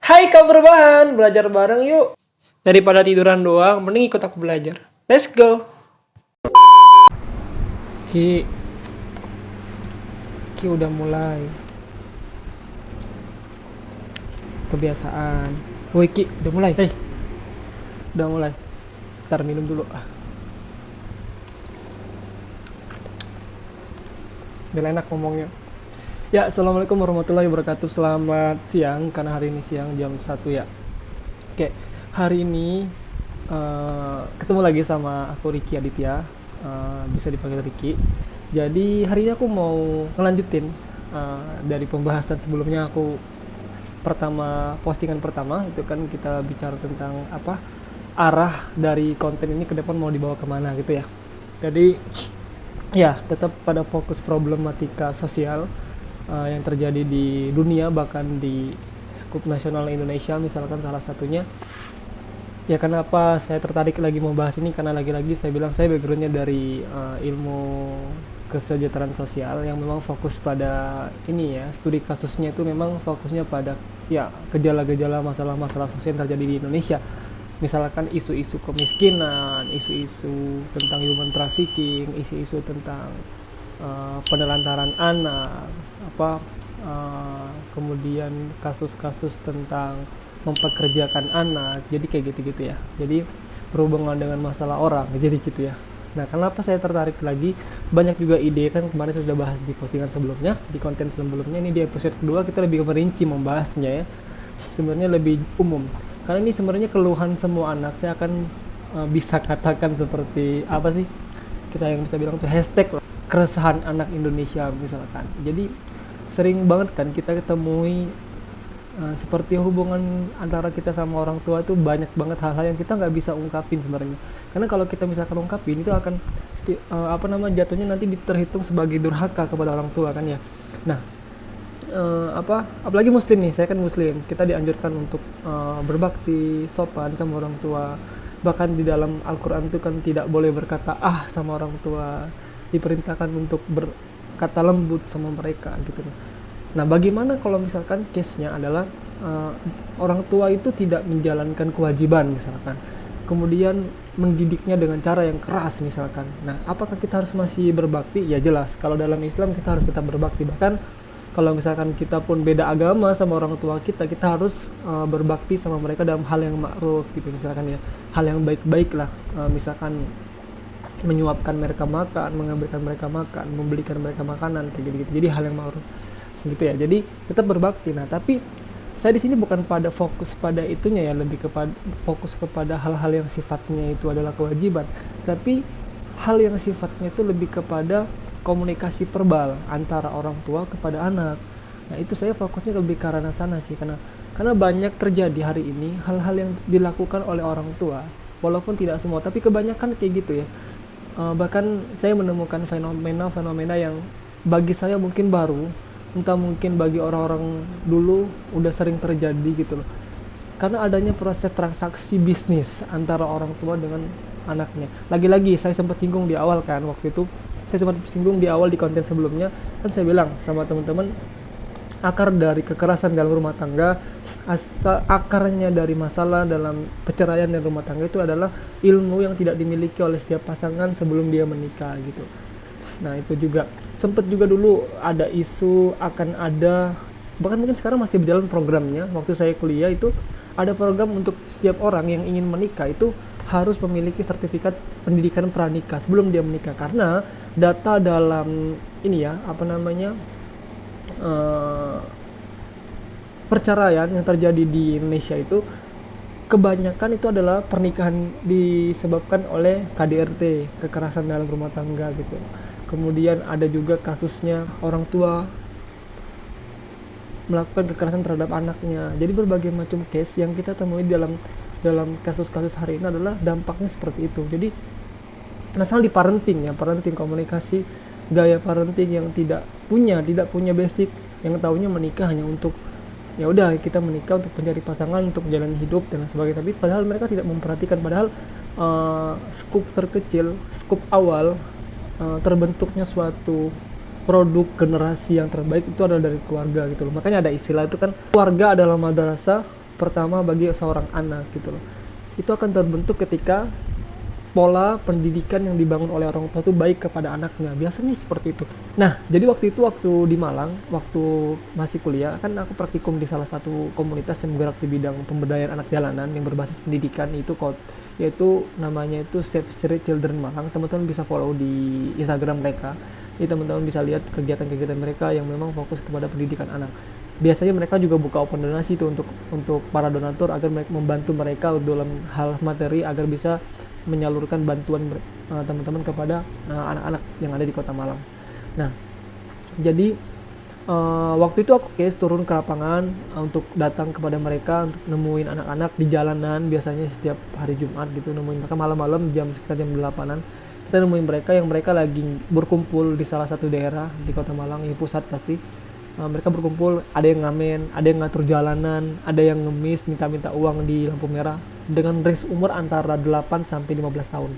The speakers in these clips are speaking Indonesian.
Hai kabar bahan, belajar bareng yuk. Daripada tiduran doang, mending ikut aku belajar. Let's go. Ki, Ki udah mulai. Kebiasaan. Woi Ki, udah mulai. Hei, udah mulai. Ntar minum dulu. Biar enak ngomongnya. Ya, assalamualaikum warahmatullahi wabarakatuh. Selamat siang, karena hari ini siang jam 1 ya. Oke, hari ini ketemu lagi sama aku Riki Aditya, bisa dipanggil Riki. Jadi hari ini aku mau ngelanjutin dari pembahasan sebelumnya. Aku postingan pertama itu kan kita bicara tentang apa arah dari konten ini ke depan mau dibawa kemana gitu ya. Jadi ya tetap pada fokus problematika sosial yang terjadi di dunia, bahkan di skup nasional Indonesia misalkan salah satunya. Ya kenapa saya tertarik lagi mau bahas ini, karena lagi-lagi saya bilang saya backgroundnya dari ilmu kesejahteraan sosial yang memang fokus pada ini ya, studi kasusnya itu memang fokusnya pada ya gejala-gejala masalah-masalah sosial yang terjadi di Indonesia. Misalkan isu-isu kemiskinan, isu-isu tentang human trafficking, isu-isu tentang penelantaran anak, kemudian kasus-kasus tentang mempekerjakan anak, jadi kayak gitu-gitu ya. Jadi berhubungan dengan masalah orang, jadi gitu ya. Nah, kenapa saya tertarik lagi? Banyak juga ide, kan kemarin sudah bahas di postingan sebelumnya, di konten sebelumnya. Ini di episode kedua kita lebih merinci membahasnya ya. Sebenarnya lebih umum. Karena ini sebenarnya keluhan semua anak. Saya akan bisa katakan seperti apa sih? Kita yang bisa bilang tuh hashtag lah, keresahan anak Indonesia misalkan. Jadi sering banget kan kita ketemui seperti hubungan antara kita sama orang tua itu banyak banget hal-hal yang kita nggak bisa ungkapin sebenarnya. Karena kalau kita misalkan ungkapin itu akan jatuhnya nanti terhitung sebagai durhaka kepada orang tua kan ya. Nah, apalagi muslim nih, saya kan muslim, kita dianjurkan untuk berbakti, sopan sama orang tua. Bahkan di dalam Al-Quran itu kan tidak boleh berkata sama orang tua, diperintahkan untuk berkata lembut sama mereka gitu. Nah, bagaimana kalau misalkan case-nya adalah orang tua itu tidak menjalankan kewajiban misalkan, kemudian mendidiknya dengan cara yang keras misalkan. Nah, apakah kita harus masih berbakti? Ya jelas, kalau dalam Islam kita harus tetap berbakti. Bahkan kalau misalkan kita pun beda agama sama orang tua kita, kita harus berbakti sama mereka dalam hal yang ma'ruf gitu misalkan ya, hal yang baik-baik lah, misalkan menyuapkan mereka makan, mengambilkan mereka makan, membelikan mereka makanan kayak gitu-gitu. Jadi hal yang ma'ruf gitu ya. Jadi tetap berbakti. Nah, tapi saya di sini bukan pada fokus pada itunya ya, lebih kepada fokus kepada hal-hal yang sifatnya itu adalah kewajiban, tapi hal yang sifatnya itu lebih kepada komunikasi verbal antara orang tua kepada anak. Nah, itu saya fokusnya lebih ke arah sana sih, karena banyak terjadi hari ini hal-hal yang dilakukan oleh orang tua, walaupun tidak semua, tapi kebanyakan kayak gitu ya. Bahkan saya menemukan fenomena yang bagi saya mungkin baru, entah mungkin bagi orang-orang dulu udah sering terjadi gitu loh. Karena adanya proses transaksi bisnis antara orang tua dengan anaknya. Lagi-lagi saya sempat singgung di awal kan, waktu itu saya sempat singgung di awal di konten sebelumnya, kan saya bilang sama teman-teman, akar dari kekerasan dalam rumah tangga, akarnya dari masalah dalam perceraian dan rumah tangga itu adalah ilmu yang tidak dimiliki oleh setiap pasangan sebelum dia menikah gitu. Nah, itu juga sempat juga dulu ada isu akan ada, bahkan mungkin sekarang masih berjalan programnya. Waktu saya kuliah itu ada program untuk setiap orang yang ingin menikah itu harus memiliki sertifikat pendidikan pranikah sebelum dia menikah, karena data dalam ini ya perceraian yang terjadi di Indonesia itu kebanyakan itu adalah pernikahan disebabkan oleh KDRT, kekerasan dalam rumah tangga gitu. Kemudian ada juga kasusnya orang tua melakukan kekerasan terhadap anaknya. Jadi berbagai macam case yang kita temui dalam kasus-kasus hari ini adalah dampaknya seperti itu. Jadi masalah di parenting ya, parenting, komunikasi, gaya parenting yang tidak punya basic, yang tahunya menikah hanya untuk ya udah kita menikah untuk mencari pasangan, untuk menjalani hidup dan sebagainya. Tapi padahal mereka tidak memperhatikan, padahal skup terkecil, skup awal terbentuknya suatu produk generasi yang terbaik itu adalah dari keluarga gitu loh. Makanya ada istilah itu kan, keluarga adalah madrasah, pertama bagi seorang anak gitu loh. Itu akan terbentuk ketika pola pendidikan yang dibangun oleh orang tua itu baik kepada anaknya, biasanya seperti itu. Nah, jadi waktu di Malang, waktu masih kuliah kan aku praktikum di salah satu komunitas yang bergerak di bidang pemberdayaan anak jalanan yang berbasis pendidikan, yaitu namanya itu Save Street Children Malang. Teman-teman bisa follow di Instagram mereka. Jadi teman-teman bisa lihat kegiatan-kegiatan mereka yang memang fokus kepada pendidikan anak. Biasanya mereka juga buka open donasi itu untuk para donatur agar mereka membantu mereka dalam hal materi agar bisa menyalurkan bantuan teman-teman kepada anak-anak yang ada di Kota Malang. Nah, jadi waktu itu aku turun ke lapangan untuk datang kepada mereka untuk nemuin anak-anak di jalanan, biasanya setiap hari Jumat gitu, nemuin mereka malam-malam sekitar jam 8-an. Kita nemuin mereka yang mereka lagi berkumpul di salah satu daerah di Kota Malang, ya pusat pasti. Mereka berkumpul, ada yang ngamen, ada yang ngatur jalanan, ada yang ngemis, minta-minta uang di lampu merah dengan range umur antara 8 sampai 15 tahun.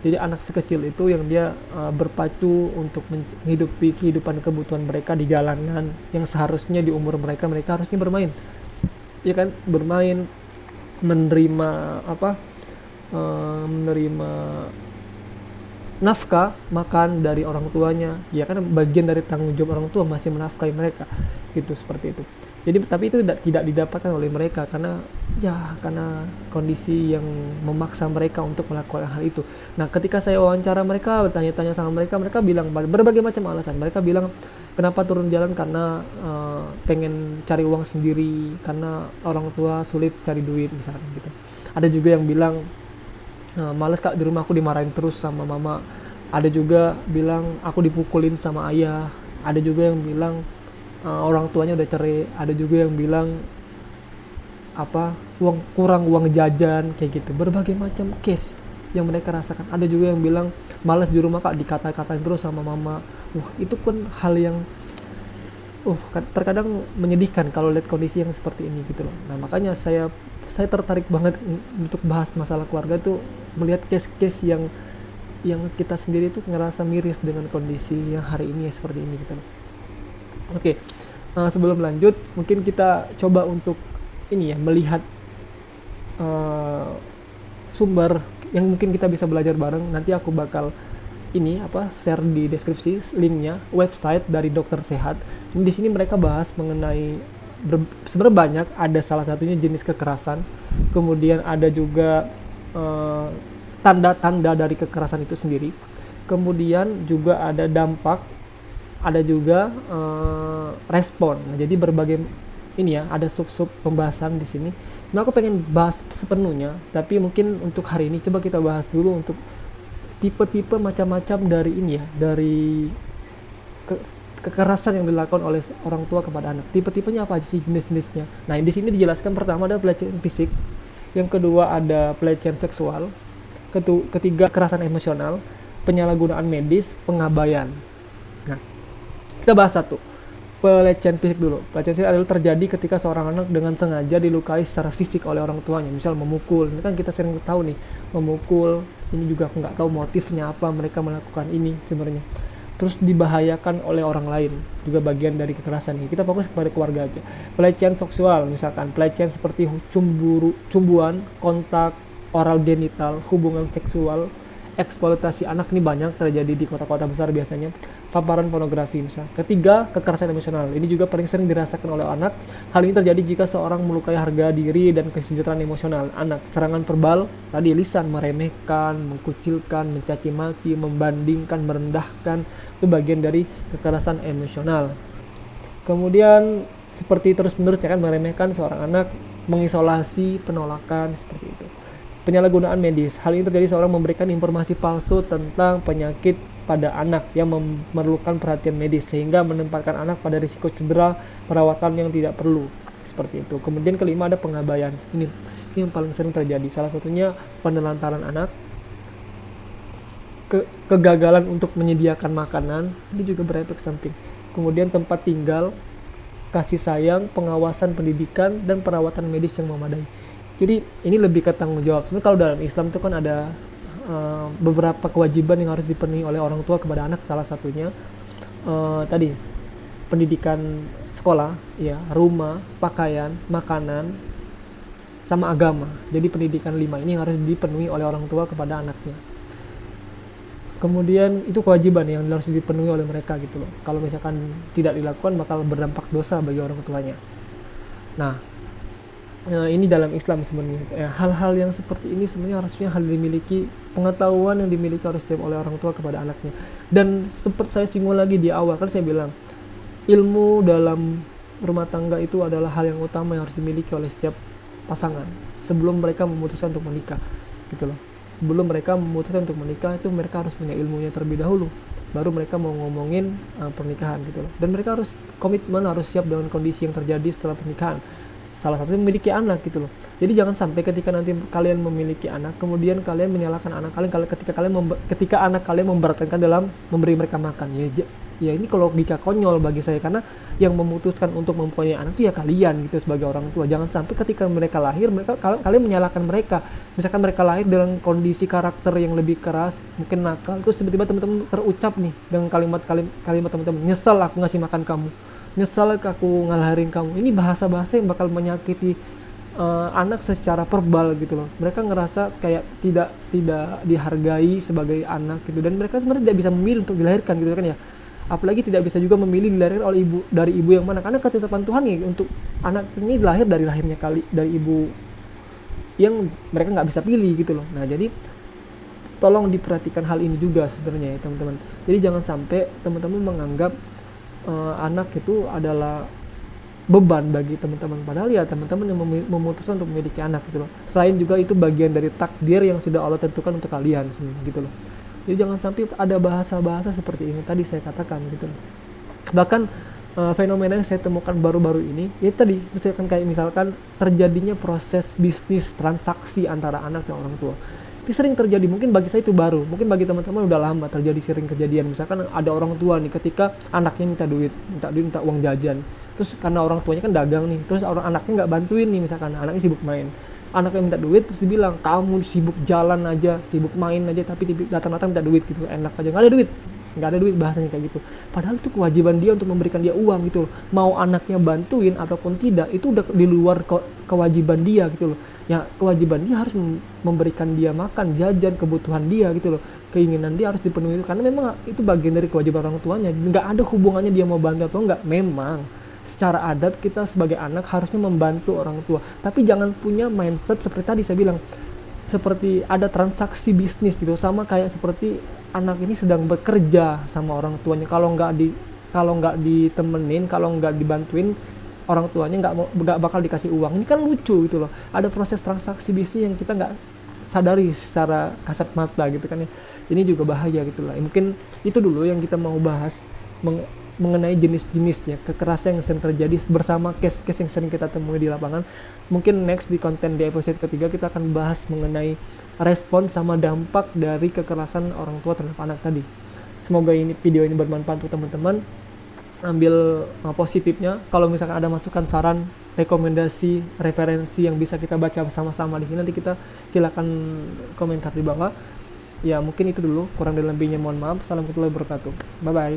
Jadi anak sekecil itu yang dia berpacu untuk menghidupi kehidupan kebutuhan mereka di jalanan yang seharusnya di umur mereka harusnya bermain. Ya kan, bermain, menerima menerima nafkah makan dari orang tuanya, ya kan bagian dari tanggung jawab orang tua masih menafkahi mereka gitu, seperti itu. Jadi tapi itu tidak didapatkan oleh mereka karena kondisi yang memaksa mereka untuk melakukan hal itu. Nah, ketika saya wawancara mereka, bertanya-tanya sama mereka bilang berbagai macam alasan. Mereka bilang kenapa turun jalan karena pengen cari uang sendiri, karena orang tua sulit cari duit misalnya gitu. Ada juga yang bilang males kak, di rumah aku dimarahin terus sama mama. Ada juga bilang aku dipukulin sama ayah. Ada juga yang bilang orang tuanya udah cerai. Ada juga yang bilang kurang uang jajan kayak gitu. Berbagai macam case yang mereka rasakan. Ada juga yang bilang males di rumah kak, dikata-katain terus sama mama. Itu kan hal yang terkadang menyedihkan kalau lihat kondisi yang seperti ini gitu loh. Nah, makanya saya tertarik banget untuk bahas masalah keluarga itu, melihat case-case yang kita sendiri tuh ngerasa miris dengan kondisi yang hari ini seperti ini gitu. Oke, sebelum lanjut mungkin kita coba untuk melihat sumber yang mungkin kita bisa belajar bareng. Nanti aku bakal share di deskripsi linknya, website dari dokter sehat. Di sini mereka bahas mengenai sebenarnya banyak, ada salah satunya jenis kekerasan, kemudian ada juga tanda-tanda dari kekerasan itu sendiri, kemudian juga ada dampak, ada juga respon. Nah, jadi berbagai ada sub pembahasan di sini. Nah, aku pengen bahas sepenuhnya, tapi mungkin untuk hari ini coba kita bahas dulu untuk tipe-tipe macam-macam dari kekerasan yang dilakukan oleh orang tua kepada anak. Tipe-tipenya apa aja sih, jenis-jenisnya? Nah, di sini dijelaskan pertama ada pelecehan fisik, yang kedua ada pelecehan seksual, ketiga kekerasan emosional, penyalahgunaan medis, pengabaian. Nah, kita bahas satu. Pelecehan fisik dulu. Pelecehan fisik adalah terjadi ketika seorang anak dengan sengaja dilukai secara fisik oleh orang tuanya, misal memukul. Ini kan kita sering tahu nih, memukul. Ini juga aku nggak tahu motifnya apa mereka melakukan ini sebenarnya. Terus dibahayakan oleh orang lain, juga bagian dari kekerasan ini. Kita fokus kepada keluarga aja. Pelecehan seksual, misalkan pelecehan seperti cumbuan, kontak oral genital, hubungan seksual, eksploitasi anak, ini banyak terjadi di kota-kota besar biasanya. Paparan pornografi misalnya. Ketiga, kekerasan emosional. Ini juga paling sering dirasakan oleh anak. Hal ini terjadi jika seorang melukai harga diri dan kesejahteraan emosional anak. Serangan verbal, tadi lisan, meremehkan, mengkucilkan, mencaci maki, membandingkan, merendahkan, itu bagian dari kekerasan emosional. Kemudian seperti terus-menerus meremehkan seorang anak, mengisolasi, penolakan, seperti itu. Penyalahgunaan medis. Hal ini terjadi seorang memberikan informasi palsu tentang penyakit pada anak yang memerlukan perhatian medis sehingga menempatkan anak pada risiko cedera, perawatan yang tidak perlu, seperti itu. Kemudian kelima ada pengabaian. Ini yang paling sering terjadi. Salah satunya penelantaran anak, kegagalan untuk menyediakan makanan, ini juga berefek samping. Kemudian tempat tinggal, kasih sayang, pengawasan pendidikan, dan perawatan medis yang memadai. Jadi ini lebih ke tanggung jawab. Sebenarnya kalau dalam Islam itu kan ada beberapa kewajiban yang harus dipenuhi oleh orang tua kepada anak. Salah satunya tadi pendidikan sekolah, ya, rumah, pakaian, makanan, sama agama. Jadi pendidikan 5 ini harus dipenuhi oleh orang tua kepada anaknya. Kemudian itu kewajiban yang harus dipenuhi oleh mereka gitu loh. Kalau misalkan tidak dilakukan bakal berdampak dosa bagi orang tuanya. Nah, ini dalam Islam sebenarnya. Hal-hal yang seperti ini sebenarnya harusnya hal dimiliki, pengetahuan yang dimiliki harus oleh orang tua kepada anaknya. Dan seperti saya singgung lagi di awal, kan saya bilang ilmu dalam rumah tangga itu adalah hal yang utama yang harus dimiliki oleh setiap pasangan sebelum mereka memutuskan untuk menikah gitu loh. Sebelum mereka memutuskan untuk menikah itu mereka harus punya ilmunya terlebih dahulu, baru mereka mau ngomongin pernikahan gitu loh. Dan mereka harus komitmen, harus siap dengan kondisi yang terjadi setelah pernikahan. Salah satunya memiliki anak gitu loh. Jadi jangan sampai ketika nanti kalian memiliki anak, kemudian kalian menyalahkan anak kalian ketika anak kalian memberatkan dalam memberi mereka makan. Ya ini kalau logika konyol bagi saya, karena yang memutuskan untuk mempunyai anak itu ya kalian gitu sebagai orang tua. Jangan sampai ketika mereka lahir kalian menyalahkan mereka. Misalkan mereka lahir dengan kondisi karakter yang lebih keras, mungkin nakal, terus tiba-tiba teman-teman terucap nih dengan kalimat teman-teman, nyesal aku ngasih makan kamu, nyesal aku ngalahirin kamu. Ini bahasa-bahasa yang bakal menyakiti anak secara verbal gitu loh. Mereka ngerasa kayak tidak dihargai sebagai anak gitu, dan mereka sebenarnya tidak bisa memilih untuk dilahirkan gitu kan ya. Apalagi tidak bisa juga memilih dilahirkan oleh dari ibu yang mana, karena ketetapan Tuhan ya untuk anak ini lahir dari ibu yang mereka nggak bisa pilih gitu loh. Nah jadi tolong diperhatikan hal ini juga sebenarnya ya teman-teman. Jadi jangan sampai teman-teman menganggap anak itu adalah beban bagi teman-teman, padahal ya teman-teman yang memutuskan untuk memiliki anak gitu loh. Selain juga itu bagian dari takdir yang sudah Allah tentukan untuk kalian gitu loh. Jadi jangan sampai ada bahasa-bahasa seperti ini tadi saya katakan gitu. Bahkan fenomena yang saya temukan baru-baru ini, ya tadi misalkan terjadinya proses bisnis transaksi antara anak dan orang tua. Itu sering terjadi, mungkin bagi saya itu baru, mungkin bagi teman-teman udah lama sering kejadian. Misalkan ada orang tua nih ketika anaknya minta uang jajan. Terus karena orang tuanya kan dagang nih, terus anaknya nggak bantuin nih, misalkan anaknya sibuk main. Anaknya minta duit, terus dibilang kamu sibuk jalan aja, sibuk main aja, tapi datang-datang minta duit gitu, enak aja, nggak ada duit bahasanya kayak gitu. Padahal itu kewajiban dia untuk memberikan dia uang gitu loh. Mau anaknya bantuin ataupun tidak, itu udah di luar kewajiban dia gitu loh. Ya kewajiban dia harus memberikan dia makan, jajan, kebutuhan dia gitu loh. Keinginan dia harus dipenuhi, karena memang itu bagian dari kewajiban orang tuanya. Nggak ada hubungannya dia mau bantu atau enggak. Memang secara adat kita sebagai anak harusnya membantu orang tua, tapi jangan punya mindset seperti tadi saya bilang, seperti ada transaksi bisnis gitu, sama kayak seperti anak ini sedang bekerja sama orang tuanya. Kalau nggak ditemenin, kalau nggak dibantuin, orang tuanya nggak bakal dikasih uang. Ini kan lucu gitu loh, ada proses transaksi bisnis yang kita nggak sadari secara kasat mata gitu kan ya. Ini juga bahaya gitu lah. Mungkin itu dulu yang kita mau bahas mengenai jenis-jenisnya kekerasan yang sering terjadi bersama case-case yang sering kita temui di lapangan. Mungkin next di konten di episode ketiga kita akan bahas mengenai respon sama dampak dari kekerasan orang tua terhadap anak tadi. Semoga video ini bermanfaat untuk teman-teman. Ambil positifnya. Kalau misalkan ada masukan, saran, rekomendasi, referensi yang bisa kita baca bersama-sama di sini, nanti kita silakan komentar di bawah. Ya mungkin itu dulu, kurang dan lebihnya mohon maaf. Assalamualaikum warahmatullahi wabarakatuh. Bye bye.